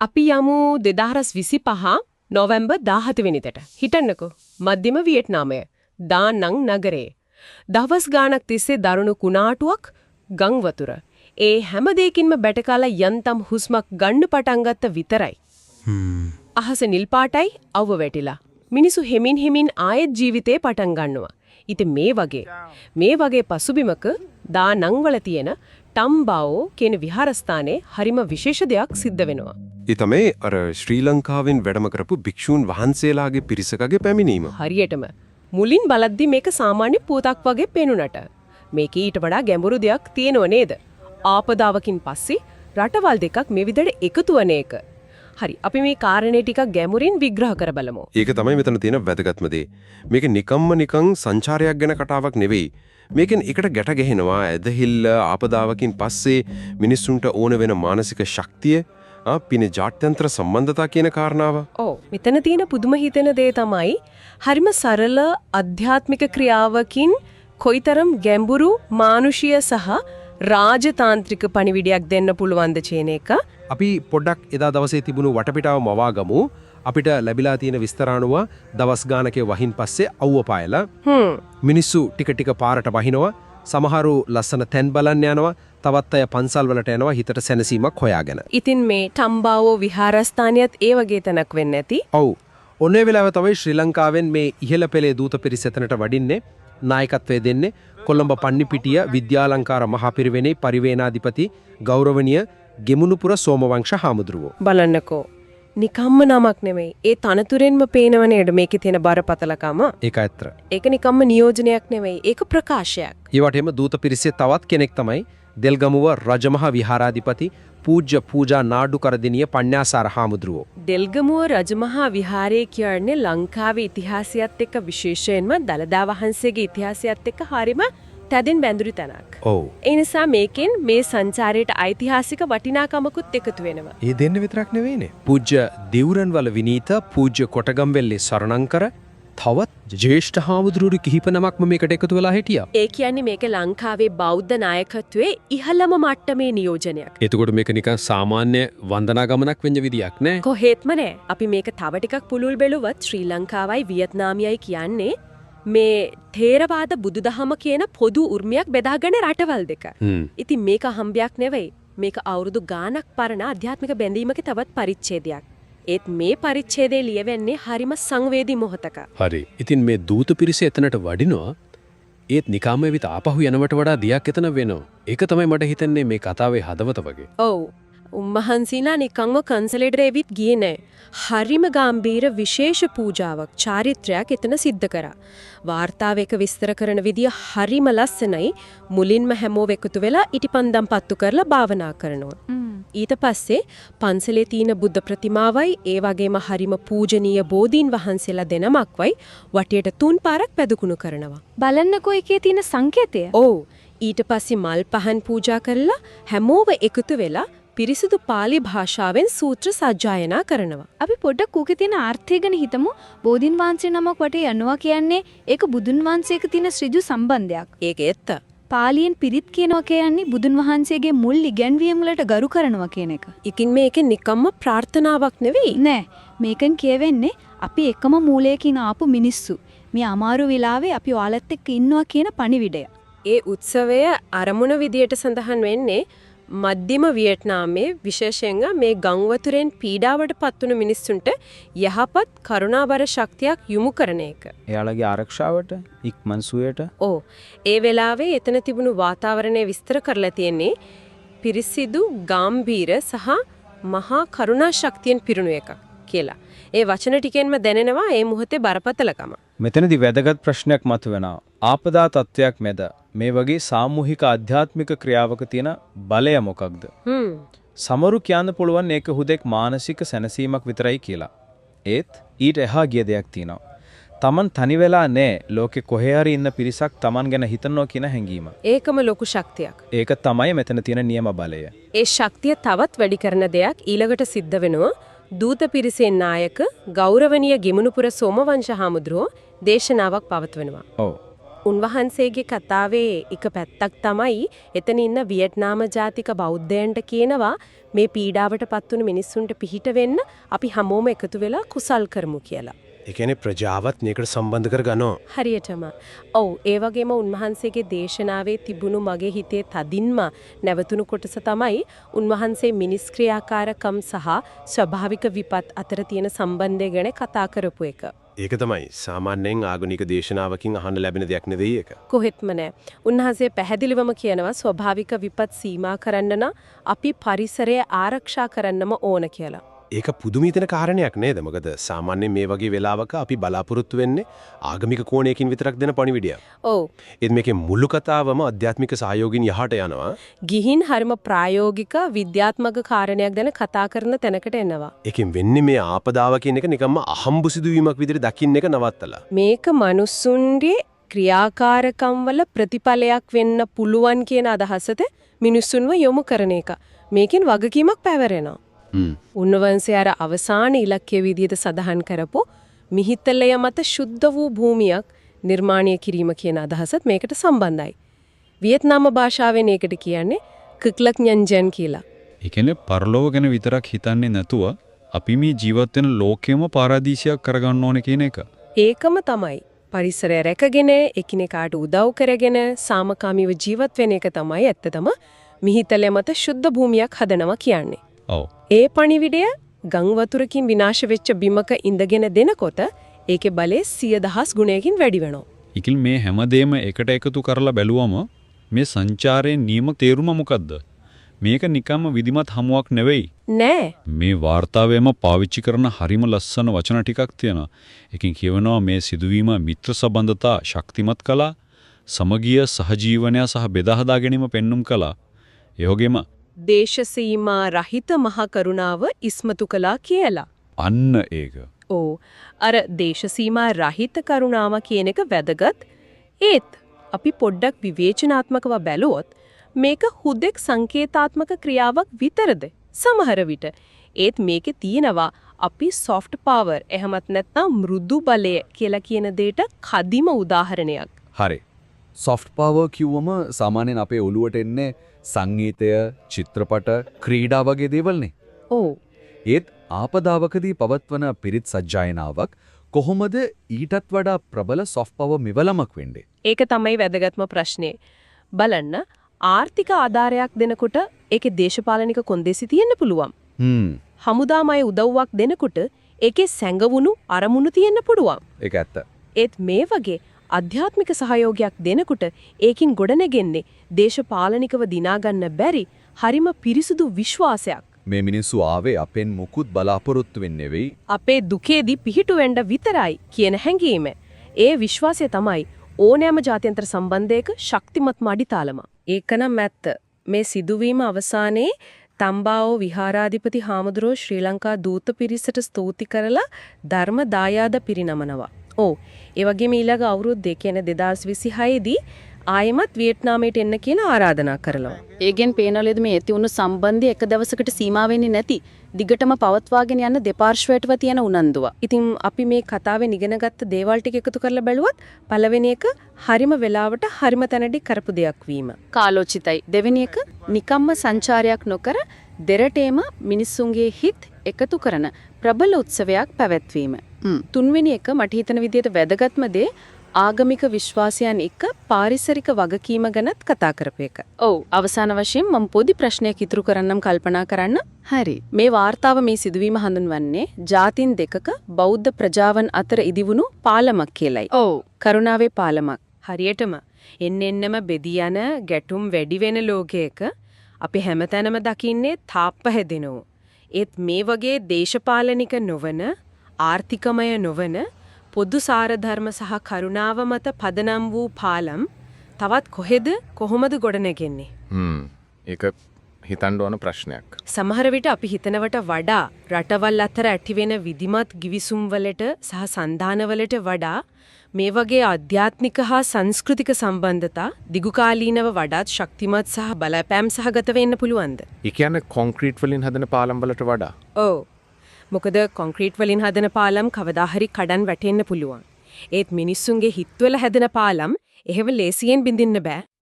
අපි යමු 2025 නොවැම්බර් 17 වෙනිදට. හිතන්නකෝ මධ්‍යම වියට්නාමය දා නං නගරේ. දවස් ගාණක් තිස්සේ දරුණු කුණාටුවක් ගම් වතුර. ඒ හැම දෙයකින්ම බැටකාලා යන්තම් හුස්මක් ගන්න පටන් ගත්ත විතරයි. අහස නිල් පාටයි අවව වැටිලා. මිනිසු හෙමින් ආයෙත් ජීවිතේ පටන් ගන්නවා. ඉතින් මේ වගේ පසුබිමක දා නං වල තියෙන ටම්බාවෝ කියන විහාරස්ථානයේ හරිම විශේෂ දෙයක් සිද්ධ වෙනවා. ඒ තමයි අර ශ්‍රී ලංකාවෙන් වැඩම කරපු භික්ෂූන් වහන්සේලාගේ පිරිසකගේ පැමිණීම. හරියටම මුලින් බලද්දි මේක සාමාන්‍ය පුවතක් වගේ පේනුනට මේකේ ඊට වඩා ගැඹුරු දෙයක් තියෙනව නේද? ආපදාවකින් පස්සේ රටවල් දෙකක් මේ විදිහට එකතු වන එක. හරි අපි මේ කාරණේ ටිකක් ගැඹුරින් විග්‍රහ කර බලමු. ඒක තමයි මෙතන තියෙන වැදගත්ම දේ. මේක නිකන් සංචාරයක් ගැන කතාවක් නෙවෙයි. මේකෙන් එකට ගැට ගැහෙනවා ඇදහිල්ල ආපදාවකින් පස්සේ මිනිස්සුන්ට ඕන වෙන මානසික ශක්තිය පිනේ ජාත්‍යන්තර සම්බන්ධතා කියන කාරණාව. ඔව් මෙතන තියෙන පුදුම හිතෙන දේ තමයි හරිම සරල අධ්‍යාත්මික ක්‍රියාවකින් කොයිතරම් ගැඹුරු මානුෂීය සහ රාජතාන්ත්‍රික පණිවිඩයක් දෙන්න පුළුවන්ද කියන එක. අපි පොඩ්ඩක් එදා දවසේ තිබුණු වටපිටාව මවාගමු. අපිට ලැබිලා තියෙන විස්තර අනුව දවස් ගානකේ වහින් පස්සේ අවුව පායලා මිනිස්සු ටික පාරට වහිනවා. සමහරු ලස්සන තැන් බලන්න යනවා. තවත් අය පන්සල් වලට යනවා හිතට සැනසීමක් හොයාගෙන. ඉතින් මේ ටම්බාවෝ විහාරස්ථානියත් ඒ වගේ තැනක් වෙන්න ඇති. ඔව්. ඔන්නේ වෙලාව තමයි ශ්‍රී ලංකාවෙන් මේ ඉහළ පෙළේ දූත පිරිස එතනට වඩින්නේ. නායකත්වය දෙන්නේ කොළඹ පන්නිපිටිය විද්‍යාලංකාර මහපිරිවෙනේ පරිවේනාධිපති ගෞරවනීය ගෙමුණුපුර සෝමවංශ හාමුදුරුවෝ. බලන්නකෝ. නිකම්ම නමක් නෙමෙයි. ඒ තනතුරෙන්ම පේනව නේද මේකේ තියෙන බරපතලකම. ඒක ඇත්ත. ඒක නිකම්ම නියෝජනයක් නෙමෙයි. ඒක ප්‍රකාශයක්. ඒ වගේම දූත පිරිසේ තවත් කෙනෙක් තමයි දෙල්ගමුව රජමහා විහාරාධිපති පූජ්‍ය පූජා නාඩු කරදිනිය පඤ්ඤාසාර හාමුදුරුවෝ. දෙල්ගමුව රජමහා විහාරය කියන්නේ ලංකාවේ ඉතිහාසයත් එක්ක විශේෂයෙන්ම දළදා වහන්සේගේ ඉතිහාසයත් එක්ක හරිම තදින් බැඳුරු තැනක්. ඔව්. ඒ නිසා මේකෙන් මේ සංචාරයට ඓතිහාසික වටිනාකමකුත් එකතු වෙනවා. ඒ දෙන්න විතරක් නෙවෙයිනේ. පූජ්‍ය දිවුරන්වල විනීත පූජ්‍ය කොටගම්වෙල්ලේ සරණංකර තවත් ජ්‍යෙෂ්ඨ හාමුදුරුවෝ කිහිප නමක්ම මේකට එකතු වෙලා හිටියා. ඒ කියන්නේ මේක ලංකාවේ බෞද්ධ නායකත්වයේ ඉහළම මට්ටමේ නියෝජනයක්. එතකොට මේක නිකන් සාමාන්‍ය වන්දනා ගමනක් වෙන්න විදියක් නෑ. කොහෙත්ම නෑ. අපි මේක තව ටිකක් පුළුල් බැලුවත් ශ්‍රී ලංකාවයි වියට්නාමියයි කියන්නේ මේ ථේරවාද බුදුදහම කියන පොදු උර්මයක් බෙදාගෙන රටවල් දෙක. ඉතින් මේක හම්බයක් නෙවෙයි. මේක අවුරුදු ගාණක් පරණ ආධ්‍යාත්මික බැඳීමක තවත් පරිච්ඡේදයක්. ඒත් මේ පරිච්ඡේදය ලියවෙන්නේ හරිම සංවේදී මොහොතක. හරි. ඉතින් මේ දූත පිරිස එතනට වඩිනවා. ඒත් නිකාම විත ආපහු යනවට වඩා දියක් එතන වෙනවා. ඒක තමයි මට හිතෙන්නේ මේ කතාවේ හදවත වගේ. ඔව්. උම්මහන්සිලා නිකන්ව කන්සලේටර් එවිත් ගියේ නෑ. හරිම ගැඹීර විශේෂ පූජාවක් චාරිත්‍රයක් එතන සිද්ධ කරා. වාර්තාව එක විස්තර කරන විදිය හරිම ලස්සනයි. මුලින්ම හැමෝම එකතු වෙලා ඉටිපන්දම් පත්තු කරලා භාවනා කරනවා. ඊට පස්සේ පන්සලේ තියෙන බුද්ධ ප්‍රතිමාවයි ඒ වගේම හරිම පූජනීය බෝධීන් වහන්සේලා දෙනමක්වයි වටේට 3 පාරක් පැදුකුණු කරනවා. බලන්නකෝ එකේ තියෙන සංකේතය. ඔව්. ඊට පස්සේ මල් පහන් පූජා කරලා හැමෝම එකතු වෙලා පිරිසිදු පාලි භාෂාවෙන් සූත්‍ර සජ්ජායනා කරනවා. අපි පොඩ්ඩක් ඌකේ තියෙන ආර්ථය ගැන හිතමු. බෝධින් වහන්සේ නමක් වටේ යනවා කියන්නේ ඒක බුදුන් වහන්සේක තියෙන ඍජු සම්බන්ධයක්. ඒක ඇත්ත. පාලියෙන් පිරිත් කියනවා කියන්නේ බුදුන් වහන්සේගේ මුල් ඉගැන්වීම් වලට ගරු කරනවා කියන එක. ඉතින් මේකෙන් නිකම්ම ප්‍රාර්ථනාවක් නෙවෙයි. නෑ. මේකෙන් කියවෙන්නේ අපි එකම මූලයකින් ආපු මිනිස්සු. මේ අමාරු වෙලාවේ අපි ඔයාලත් එක්ක ඉන්නවා කියන පණිවිඩය. ඒ උත්සවය අරමුණ විදියට සඳහන් වෙන්නේ මධ්‍යම වියට්නාමයේ විශේෂයෙන්ම මේ ගම් වතුරෙන් පීඩාවට පත්වුණු මිනිස්සුන්ට යහපත් කරුණාබර ශක්තියක් යොමු කරන එක. එයාලගේ ආරක්ෂාවට ඉක්මන් සුවයට. ඔව්. ඒ වෙලාවේ එතන තිබුණු වාතාවරණය විස්තර කරලා තියෙන්නේ පිරිසිදු ගාම්භීර සහ මහා කරුණා ශක්තියෙන් පිරුණු එකක් කියලා. ඒ වචන ටිකෙන්ම දැනෙනවා මේ මොහොතේ බරපතලකම. මෙතනදී වැදගත් ප්‍රශ්නයක් මතුවෙනවා. ආපදා තත්වයක් මැද මේ වගේ සාමූහික ආධ්‍යාත්මික ක්‍රියාවක තියෙන බලය මොකක්ද? සමරු කියන්න පුළුවන් ඒක හුදෙක් මානසික සැනසීමක් විතරයි කියලා. ඒත් ඊට එහා ගිය දෙයක් තියෙනවා. Taman තනි වෙලා නැහැ. ලෝකේ කොහේ හරි ඉන්න පිරිසක් Taman ගැන හිතනවා කියන හැඟීම. ඒකම ලොකු ශක්තියක්. ඒක තමයි මෙතන තියෙන නියම බලය. ඒ ශක්තිය තවත් වැඩි කරන දෙයක් ඊළඟට සිද්ධ වෙනවා. දූත පිරිසේ නායක ගෞරවනීය ගෙමුණුපුර සෝමවංශ හාමුදුරුවෝ දේශනාවක් පවත්වනවා. ඔව්. උන්වහන්සේගේ කතාවේ එක පැත්තක් තමයි එතන ඉන්න වියට්නාම ජාතික බෞද්ධයන්ට කියනවා මේ පීඩාවටපත් වුණු මිනිස්සුන්ට පිහිට වෙන්න අපි හැමෝම එකතු වෙලා කුසල් කරමු කියලා. ඒ කියන්නේ ප්‍රජාවත් මේකට සම්බන්ධ කරගන්නවා. හරියටම. ඔව් ඒ වගේම උන්වහන්සේගේ දේශනාවේ තිබුණු මගේ හිතේ තදින්ම නැවතුණු කොටස තමයි උන්වහන්සේ මිනිස් ක්‍රියාකාරකම් සහ ස්වභාවික විපත් අතර තියෙන සම්බන්ධය ගැන කතා කරපු එක. ඒක තමයි සාමාන්‍යයෙන් ආගමික දේශනාවකින් අහන්න ලැබෙන දෙයක් නෙවෙයි ඒක. කොහෙත්ම නෑ. උන්වහන්සේ පැහැදිලිවම කියනවා ස්වභාවික විපත් සීමා කරන්න නම් අපි පරිසරය ආරක්ෂා කරන්නම ඕන කියලා. ඒක පුදුමිතන කාරණයක් නේද? මොකද සාමාන්‍යයෙන් මේ වගේ වෙලාවක අපි බලාපොරොත්තු වෙන්නේ ආගමික කෝණයකින් විතරක් දෙන පණිවිඩයක්. ඔව්. ඒත් මේකේ මුළු කතාවම අධ්‍යාත්මික සහයෝගින් යහට යනවා. ගිහින් හරිම ප්‍රායෝගික විද්‍යාත්මක කාරණයක් ගැන කතා කරන තැනකට එනවා. ඒකෙන් වෙන්නේ මේ ආපදාව කියන එක නිකම්ම අහම්බු සිදුවීමක් විදිහට දකින්න එක නවත්තලා. මේක මිනිස්සුන්ගේ ක්‍රියාකාරකම් වල ප්‍රතිඵලයක් වෙන්න පුළුවන් කියන අදහසට මිනිස්සුන්ව යොමු කරන එක. මේකෙන් වගකීමක් පැවරෙනවා. උන්වහන්සේ අර අවසාන ඉලක්කයේ විදිහට සඳහන් කරපො මිහිතලය මත සුද්ධ වූ භූමියක් නිර්මාණය කිරීම කියන අදහසත් මේකට සම්බන්ධයි. වියට්නාම භාෂාවෙන් ඒකට කියන්නේ කුක්ලක්ඥන්ජන් කියලා. ඒ කියන්නේ පරලෝව ගැන විතරක් හිතන්නේ නැතුව අපි මේ ජීවත් වෙන ලෝකෙම පාරාදීසයක් කරගන්න ඕනේ කියන එක. ඒකම තමයි. පරිසරය රැකගෙන එකිනෙකාට උදව් කරගෙන සාමකාමීව ජීවත් වෙන එක තමයි ඇත්තටම මිහිතලය මත සුද්ධ භූමියක් හදනවා කියන්නේ. ඔව්. ඒ පණිවිඩය ගං වතුරකින් විනාශ වෙච්ච බිමක ඉඳගෙන දෙනකොට ඒකේ බලය 100,000 ගුණයකින් වැඩි වෙනවා. ඉතින් මේ හැමදේම එකට එකතු කරලා බැලුවම මේ සංචාරයේ නියම තේරුම මොකද්ද? මේක නිකම්ම විධිමත් හමුවක් නෙවෙයි. නෑ. මේ වார்த்தාවෙම පාවිච්චි කරන හරිම ලස්සන වචන ටිකක් තියෙනවා. එකකින් කියවෙනවා මේ සිදුවීම මිත්‍ර සම්බන්ධතා ශක්තිමත් කළා, සමගිය සහජීවනය සහ බෙදා හදා ගැනීම පෙන්눔 කළා. ඒ වගේම දේශසීමා රහිත මහ කරුණාව ඉස්මතු කළා කියලා. අන්න ඒක. ඕ අර දේශසීමා රහිත කරුණාව කියන එක වැදගත්. ඒත් අපි පොඩ්ඩක් විවේචනාත්මකව බැලුවොත් මේක හුදෙක් සංකේතාත්මක ක්‍රියාවක් විතරද? සමහර විට ඒත් මේකේ තියෙනවා අපි soft power එහෙමත් නැත්නම් මෘදු බලය කියලා කියන දෙයට කදිම උදාහරණයක්. හරි. soft power කිව්වම සාමාන්‍යයෙන් අපේ ඔළුවට එන්නේ සංගීතය, චිත්‍රපට, ක්‍රීඩා වගේ දේවල්නේ. ඔව්. ඒත් ආපදාවකදී පවත්වන පිරිත් සජ්ජායනාවක් කොහොමද ඊටත් වඩා ප්‍රබල soft power මෙවලමක් වෙන්නේ? ඒක තමයි වැදගත්ම ප්‍රශ්නේ. බලන්න ආර්ථික ආධාරයක් දෙනකොට ඒකේ දේශපාලනික කොන්දේසි තියෙන්න පුළුවන්. හමුදාමය උදව්වක් දෙනකොට ඒකේ සැඟවුණු අරමුණු තියෙන්න පුළුවන්. ඒක ඇත්ත. ඒත් මේ වගේ අධ්‍යාත්මික සහයෝගයක් දෙනකොට ඒකින් ගොඩනගෙන්නේ දේශපාලනිකව දිනා ගන්න බැරි හරිම පිරිසුදු විශ්වාසයක්. මේ මිනිස්සු ආවේ අපෙන් මුකුත් බලාපොරොත්තු වෙන්නේ නෙවෙයි. අපේ දුකේදී පිහිටු වෙන්න විතරයි කියන හැඟීම. ඒ විශ්වාසය තමයි ඕනෑම ජාත්‍යන්තර සම්බන්ධයක ශක්තිමත් මඩිතාලම. ඒකනම් ඇත්ත. මේ සිදුවීම අවසානයේ තම්බාවෝ විහාරාධිපති හාමුදුරුවෝ ශ්‍රී ලංකා දූත පිරිසට ස්තුති කරලා ධර්ම දායාද පිරිනමනවා. ඔව්. ඒ වගේම ඊළඟ අවුරුද්දේ කියන්නේ 2026 දී ආයෙමත් වියට්නාමයට එන්න කියලා ආරාධනා කරනවා. ඒගෙන් පේනවලද මේ ඇති වුණු සම්බන්ධය එක දවසකට සීමා වෙන්නේ නැති දිගටම පවත්වාගෙන යන දෙපාර්ශ්වයටම තියෙන උනන්දුව. ඉතින් අපි මේ කතාවෙන් ඉගෙනගත්ත දේවල් ටික එකතු කරලා බැලුවොත් පළවෙනි එක හරිම වෙලාවට හරිම තැනදී කරපු දෙයක් වීම. කාලෝචිතයි. දෙවෙනි එක නිකම්ම සංචාරයක් නොකර දෙරටේම මිනිස්සුන්ගේ හිත් එකතු කරන ප්‍රබල උත්සවයක් පැවැත්වීම. තුන්වෙනි එක මට හිතන විදිහට වැදගත්ම දේ ආගමික විශ්වාසයන් එක්ක පාරිසරික වගකීම ගැනත් කතා කරපු එක. ඔව් අවසාන වශයෙන් මම පොඩි ප්‍රශ්නයක් ඉතුරු කරන්නම් කල්පනා කරන්න. හරි. මේ වார்த்தාව මේ සිදුවීම හඳුන්වන්නේ ජාතින් දෙකක බෞද්ධ ප්‍රජාවන් අතර ඉදිවුණු පාලමක් කියලයි. ඔව්. කරුණාවේ පාලමක්. හරියටම එන්නෙන්නම බෙදී යන ගැටුම් වැඩි වෙන ලෝකයක අපි හැමතැනම දකින්නේ තාප්ප හැදෙනෝ. ඒත් මේ වගේ දේශපාලනික නොවන ආර්ථිකමය නොවන පොදු සාර ධර්ම සහ කරුණාව මත පදනම් වූ පාලම් තවත් කොහෙද කොහොමද ගොඩනගෙන්නේ? ඒක හිතන්න ඕන ප්‍රශ්නයක්. සමහර විට අපි හිතනවට වඩා රටවල් අතර ඇතිවෙන විධිමත් ගිවිසුම් වලට සහ සන්දානවලට වඩා මේ වගේ ආධ්‍යාත්මික හා සංස්කෘතික සම්බන්ධතා දිගුකාලීනව වඩාත් ශක්තිමත් සහ බලපෑම් සහගත වෙන්න පුළුවන්ද? ඒ කියන්නේ කොන්ක්‍රීට් වලින් හදන පාලම් වලට වඩා. ඔව්. මොකද කොන්ක්‍රීට් වලින් හදන පාලම් කවදා හරි කඩන් වැටෙන්න පුළුවන්. ඒත් මිනිස්සුන්ගේ හිත්වල හැදෙන පාලම් එහෙම ලේසියෙන් බින්දින්න බෑ.